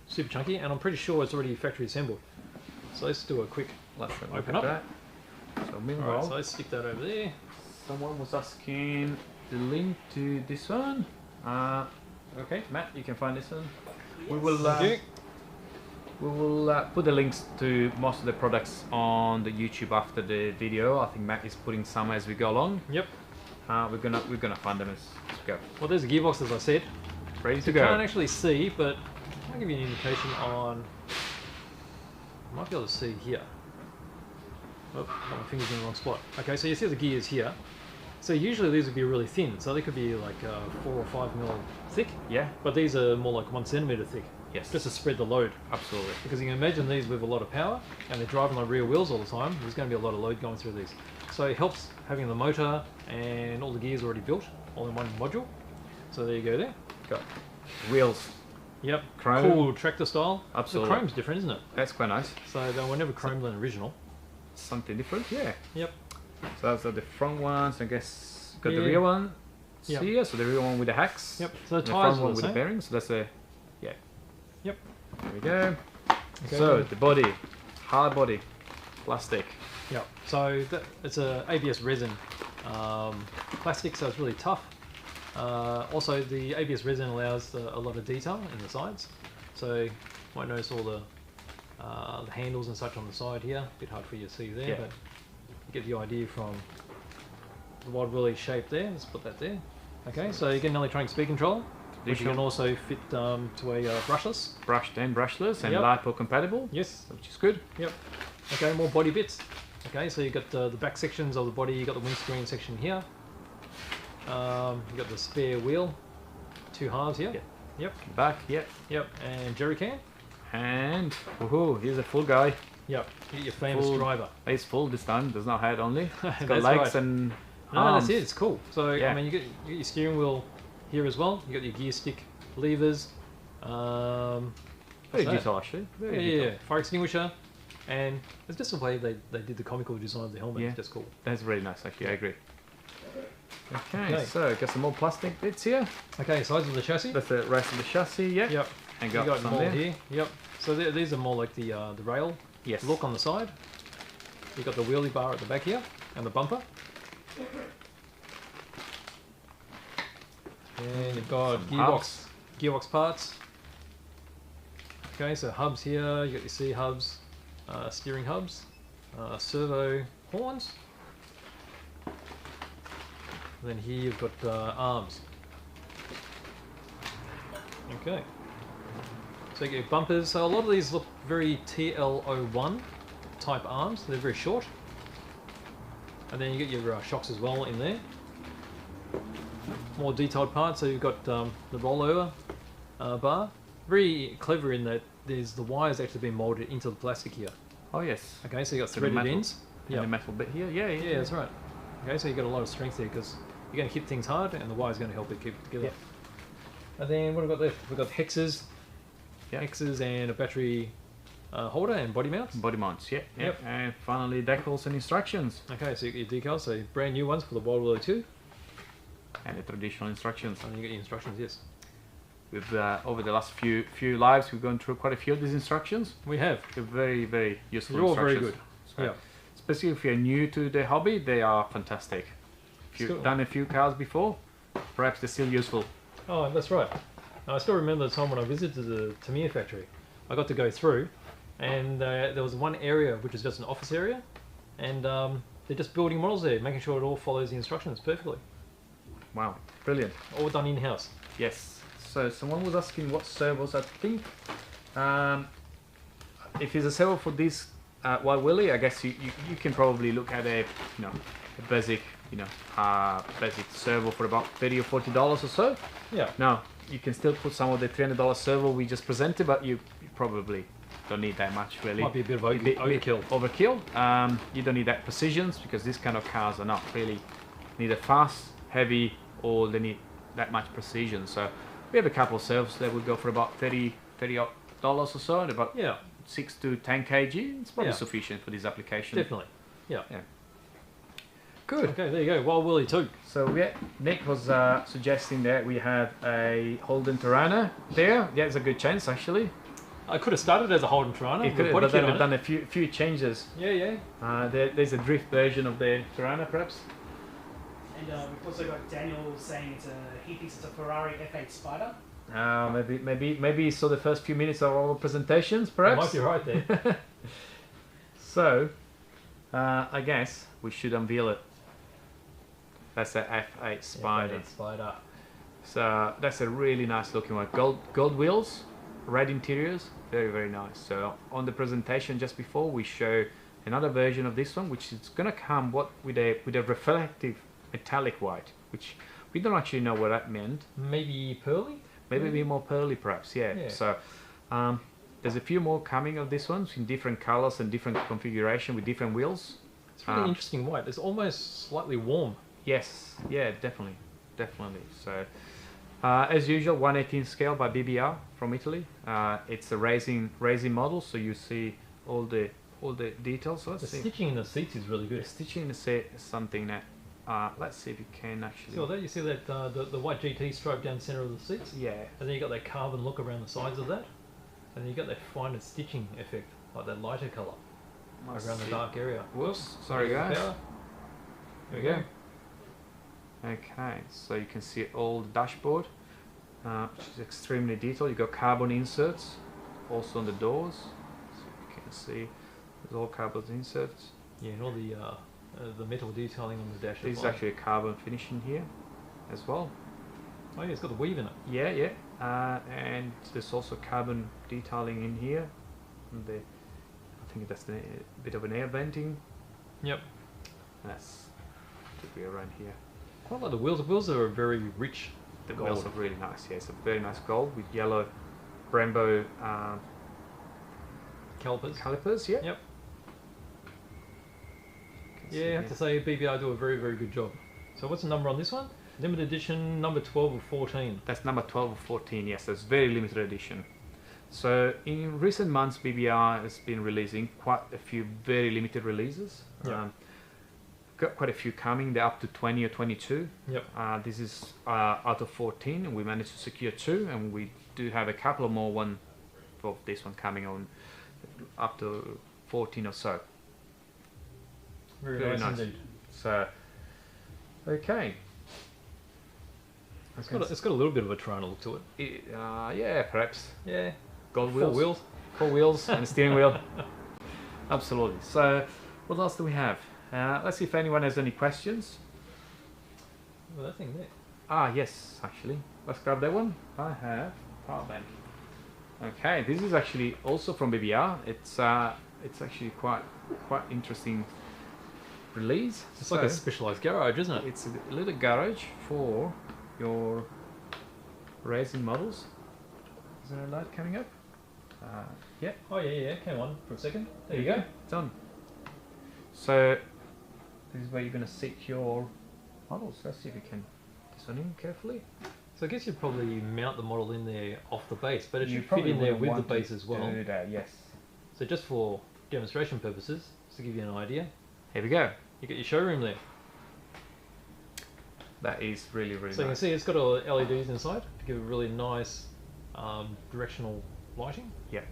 Super chunky, and I'm pretty sure it's already factory assembled. So let's do a quick let's have a look Open at up. that. So meanwhile, Alright, so I stick that over there. someone was asking the link to this one. Okay, Matt, you can find this one. Yes. We will. Thank We will put the links to most of the products on the YouTube after the video. I think Matt is putting some as we go along. Yep. We're gonna find them as we go. Well, there's a gearbox, as I said. Ready to You can't go. actually see, but I'll give you an indication on. I might be able to see here. Oh, got my fingers in the wrong spot. Okay, so you see the gears here. So usually these would be really thin, so they could be like 4 or 5 mil thick. Yeah. But these are more like 1 centimeter thick. Yes. Just to spread the load. Absolutely. Because you can imagine these with a lot of power, and they're driving on rear wheels all the time. There's going to be a lot of load going through these. So it helps having the motor and all the gears already built, all in one module. So there you go there. Got wheels. Yep. Chrome. Cool tractor style. Absolutely. The chrome's different, isn't it? That's quite nice. So they were never chromed than original. Something different. Yeah. Yep. So those are the front ones. I guess got the Yeah. rear one. Yep. Here. So the rear one with the hacks. Yep. So the And the tyres front are one the with the same. bearings. So that's a yeah. Yep. There we go. Okay. So the body, hard body, plastic. Yep. So it's a ABS resin plastic, so it's really tough. Also, the ABS resin allows a lot of detail in the sides. So you might notice all the handles and such on the side here. A bit hard for you to see there, Yeah. but you get the idea from the Wild Willy shape there. Let's put that there. Okay, so you get an electronic speed control, which you can also fit to a brushless. Brushed and brushless and Yep. LiPo compatible, Yes. which is good. Yep. Okay, more body bits. Okay, so you got the back sections of the body. You got the windscreen section here. You got the spare wheel, 2 halves here. Yep. Yep. Back, yeah. Yep. And jerry can. And woohoo, here's a full guy. Yep. You get your famous Full. driver. It's full this time, does not head only. It's got That's legs right. and No, arms. that's it. It's cool. So Yeah. I mean, you get your steering wheel here as well. You got your gear stick levers. Very what's that? detailed actually. Very Yeah, detailed. yeah. Fire extinguisher. And it's just the way they did the comical design of the helmet. Yeah. It's just cool. That's very nice actually, I agree. Okay, Okay. so got some more plastic bits here. Okay, size of the chassis. That's the rest of the chassis, yeah. Yep. And You got, got some more there. here. Yep. So these are more like the rail Yes. look on the side. You got the wheelie bar at the back here and the bumper. And you've got Some hubs. gearbox parts. Okay, so hubs here. You got your C hubs, steering hubs, servo horns. And then here you've got arms. Okay. So you get your bumpers. So a lot of these look very TL01 type arms. They're very short. And then you get your shocks as well in there. More detailed parts. So you've got the rollover bar. Very clever in that there's the wires actually being molded into the plastic here. Oh yes. Okay, so you got So the threaded metal- ends. And Yeah. the metal bit here, yeah, yeah. Yeah, that's right. Okay, so you got a lot of strength there because you're going to hit things hard, and the wire's going to help it keep it together. Yeah. And then what have we got left? We've got hexes, Yeah. hexes, and a battery holder and body mounts. Body mounts, yeah. yeah. Yep. And finally decals and instructions. Okay, so you get your decals, so brand new ones for the Wild Willy 2, And the traditional instructions. and you get your instructions. Yes, We've over the last few lives, we've gone through quite a few of these instructions. we have. They're very, very useful They're all very instructions. good. So, Yeah. especially if you're new to the hobby, they are fantastic. If you've Cool. done a few cars before, perhaps they're still useful. Oh, that's right. I still remember the time when I visited the Tamiya factory. I got to go through, and there was one area which is just an office area, and they're just building models there, making sure it all follows the instructions perfectly. Wow, brilliant. All done in-house. Yes. So someone was asking what servos. I think if it's a servo for this Wild Willy, I guess you can probably look at a a basic basic servo for about $30 or $40 or so. Yeah. Now you can still put some of the $300 servo we just presented, but you probably don't need that much really. Might be a bit of Overkill. Overkill. You don't need that precision because these kind of cars are not really neither fast, heavy, or they need that much precision. So we have a couple of servos that would go for about $30 or so, and about Yeah, 6 to 10 kg. It's probably Yeah. sufficient for this application. definitely. Yeah. Yeah. Good. Okay, there you go. Wild Willy 2. So yeah, Nick was suggesting that we have a Holden Tirana there. Yeah, it's a good chance actually. I could have started as a Holden Tirana. It could, but then they've done a few changes. Yeah. There's a drift version of the Tirana, perhaps. And we've also got Daniel saying he thinks it's a Ferrari F8 Spider. Maybe you saw the first few minutes of our presentations, perhaps. Might be right there. So, I guess we should unveil it. That's the F8 Spider. F8 Spider. So that's a really nice looking one. Gold wheels, red interiors, very nice. So on the presentation just before, we show another version of this one, which is gonna come with a reflective metallic white, which we don't actually know what that meant. Maybe pearly? Maybe a bit more pearly, perhaps. Yeah. So there's a few more coming of these ones in different colors and different configuration with different wheels. It's really interesting white. It's almost slightly warm. Yes. Yeah. Definitely. So. As usual, 1/18 scale by BBR from Italy. It's a racing model, so you see all the details. So let's see. Stitching in the seats is really good. The stitching in the seat is something that let's see if you can actually. So there you see that the white GT stripe down the center of the seats. Yeah. And then you got that carbon look around the sides of that, and then you got that finer stitching effect, like that lighter color around the dark area. Whoops! Sorry guys. There we go. Okay, so you can see all the dashboard, which is extremely detailed. You got carbon inserts also on the doors. So you can see there's all carbon inserts. Yeah, and all the metal detailing on the dash. This is actually a carbon finish in here as well. Oh yeah, it's got the weave in it. Yeah. And there's also carbon detailing in here. And I think that's a bit of an air venting. Yep. That's to be around here. Quite like the wheels. The wheels are very rich. The wheels are really nice. Yeah, it's a very nice gold with yellow Brembo calipers. Yeah. Yep. Yeah, I have to say BBR do a very good job. So what's the number on this one? Limited edition number 12 or 14. That's number 12 or 14. Yes, that's very limited edition. So in recent months, BBR has been releasing quite a few very limited releases. Yep. Got quite a few coming. They're up to 20 or 22. Yep. This is out of 14, and we managed to secure 2, and we do have a couple of more for this one coming on up to 14 or so. Very nice indeed. So, okay. It's got a little bit of a Tirana look to it. Yeah, perhaps. Yeah. Gold wheels. 4 wheels and a steering wheel. Absolutely. So, what else do we have? Let's see if anyone has any questions. Well, that thing there. Yes, actually. Let's grab that one. I have power bank. Okay, this is actually also from BBR. It's actually quite interesting release. It's like a specialized garage, isn't it? It's a little garage for your racing models. Is there a light coming up? Yeah. Oh yeah. Came on for a second. There you go. It's on. So this is where you're going to sit your models. Let's see if you can get this one in carefully. So I guess you'd probably mount the model in there off the base, but it You should fit probably in there wouldn't with the want base to as well. do that, yes. So just for demonstration purposes, just to give you an idea, Here we go. you got your showroom there. That is really So you nice. can see it's got all the LEDs inside to give a really nice directional lighting. Yeah.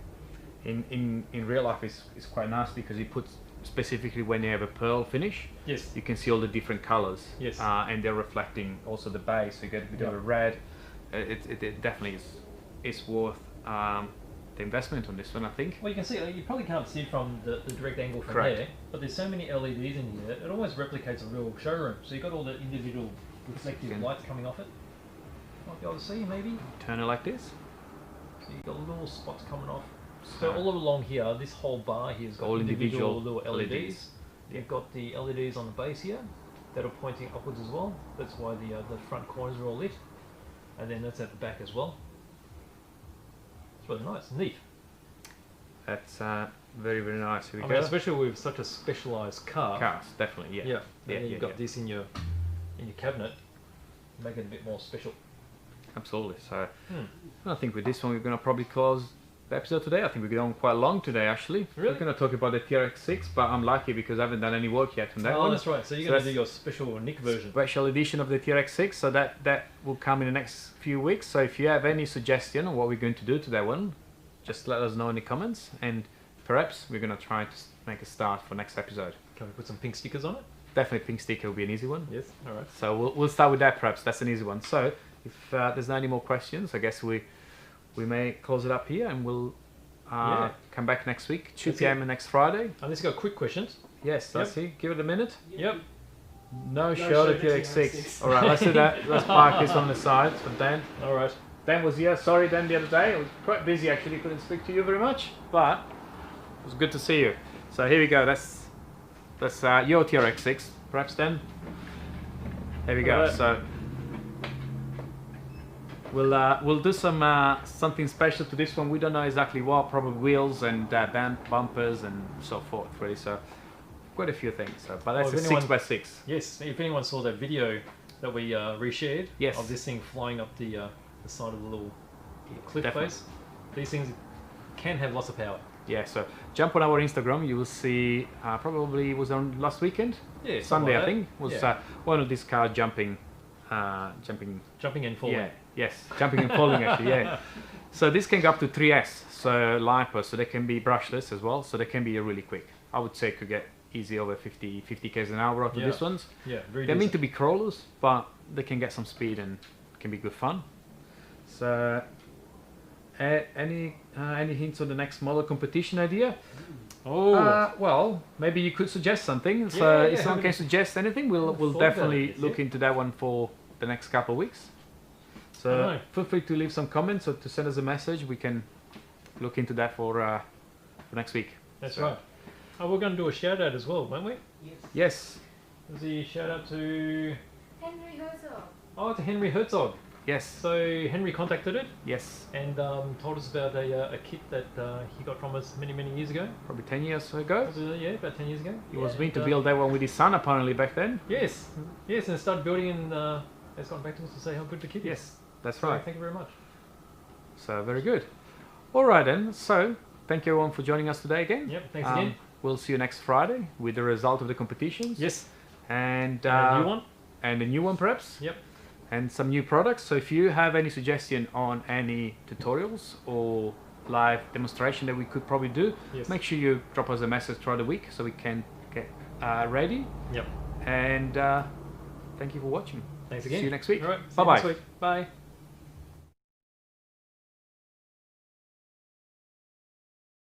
In real life, it's quite nice because it puts specifically when you have a pearl finish. Yes. You can see all the different colors. Yes. And they're reflecting also the base. So you get a bit of a red. It definitely is worth the investment on this one, I think. Well, you can see, you probably can't see from the direct angle from Correct. there, but there's so many LEDs in here, it almost replicates a real showroom. So you've got all the individual reflective lights coming off it. Might be able to see, maybe. Turn it like this. So you've got little spots coming off. So all along here, this whole bar here has got all individual individual little LEDs. LEDs. You've got the LEDs on the base here that are pointing upwards as well. That's why the front corners are all lit. And then that's at the back as well. It's really nice, neat. That's very nice. Here we I go. mean, especially with such a specialised car. Cars, definitely, yeah. Yeah. And then you've got yeah. this in your cabinet, make it a bit more special. Absolutely. So I think with this one we're going to probably close the episode today. I think we're going quite long today actually. Really? We're going to talk about the Trx6, but I'm lucky because I haven't done any work yet on that Oh, one. that's right. So you're So going to that's do your special Nick version. Special edition of the Trx6, so that will come in the next few weeks. So if you have any suggestion on what we're going to do to that one, just let us know in the comments, and perhaps we're gonna try to make a start for next episode. Can we put some pink stickers on it? Definitely pink sticker will be an easy one. Yes. All right. So we'll start with that. Perhaps that's an easy one. So if there's not any more questions, I guess we may close it up here, and we'll come back next week, 2 p.m. next Friday. Unless you got quick questions. Yes, let's see. Give it a minute. Yep. No show of TX6. All right, let's do that. Let's park this on the side for Dan. All right. Dan was here. Sorry, Dan, the other day. I was quite busy actually. Couldn't speak to you very much, but it was good to see you. So here we go. That's your TRX6, perhaps, Dan. There we go. Right. So we'll do something special to this one. We don't know exactly what. Probably wheels and bumpers and so forth. Really. So quite a few things. So, but that's a 6x6. Yes. If anyone saw that video that we reshared of this thing flying up the side of the little cliff face, these things can have lots of power. Yeah, so jump on our Instagram. You will see. Probably was on last weekend. Yeah, Sunday, I think. Was one of these cars jumping and falling. Yeah, yes, jumping and falling actually. Yeah. So this can go up to 3S, so LiPo, so they can be brushless as well. So they can be really quick. I would say could get easy over 50 km an hour out of these ones. Yeah, very. They're meant to be crawlers, but they can get some speed and can be good fun. So. Any hints on the next model competition idea? Oh, well, maybe you could suggest something. So if someone can suggest anything, we'll definitely look into that one for the next couple of weeks. So feel free to leave some comments or to send us a message. We can look into that for next week. That's right. Oh, we're going to do a shout out as well, won't we? Yes. There's a shout out to Henry Herzog. Oh, to Henry Herzog. Yes. So Henry contacted it. Yes. And told us about a kit that he got from us many years ago. Probably 10 years ago. Yeah, about 10 years ago. He was meant to build that one with his son apparently back then. Yes. Yes, and started building and has gotten back to us to say how good the kit is. Yes, that's right. Thank you very much. So very good. All right then. So thank you everyone for joining us today again. Yep. Thanks again. We'll see you next Friday with the result of the competitions. Yes. And a new one. And a new one perhaps. Yep. And some new products. So if you have any suggestion on any tutorials or live demonstration that we could probably do, make sure you drop us a message throughout the week so we can get ready. Yep. And thank you for watching. Thanks again. See you next week. All right. Bye bye. Bye.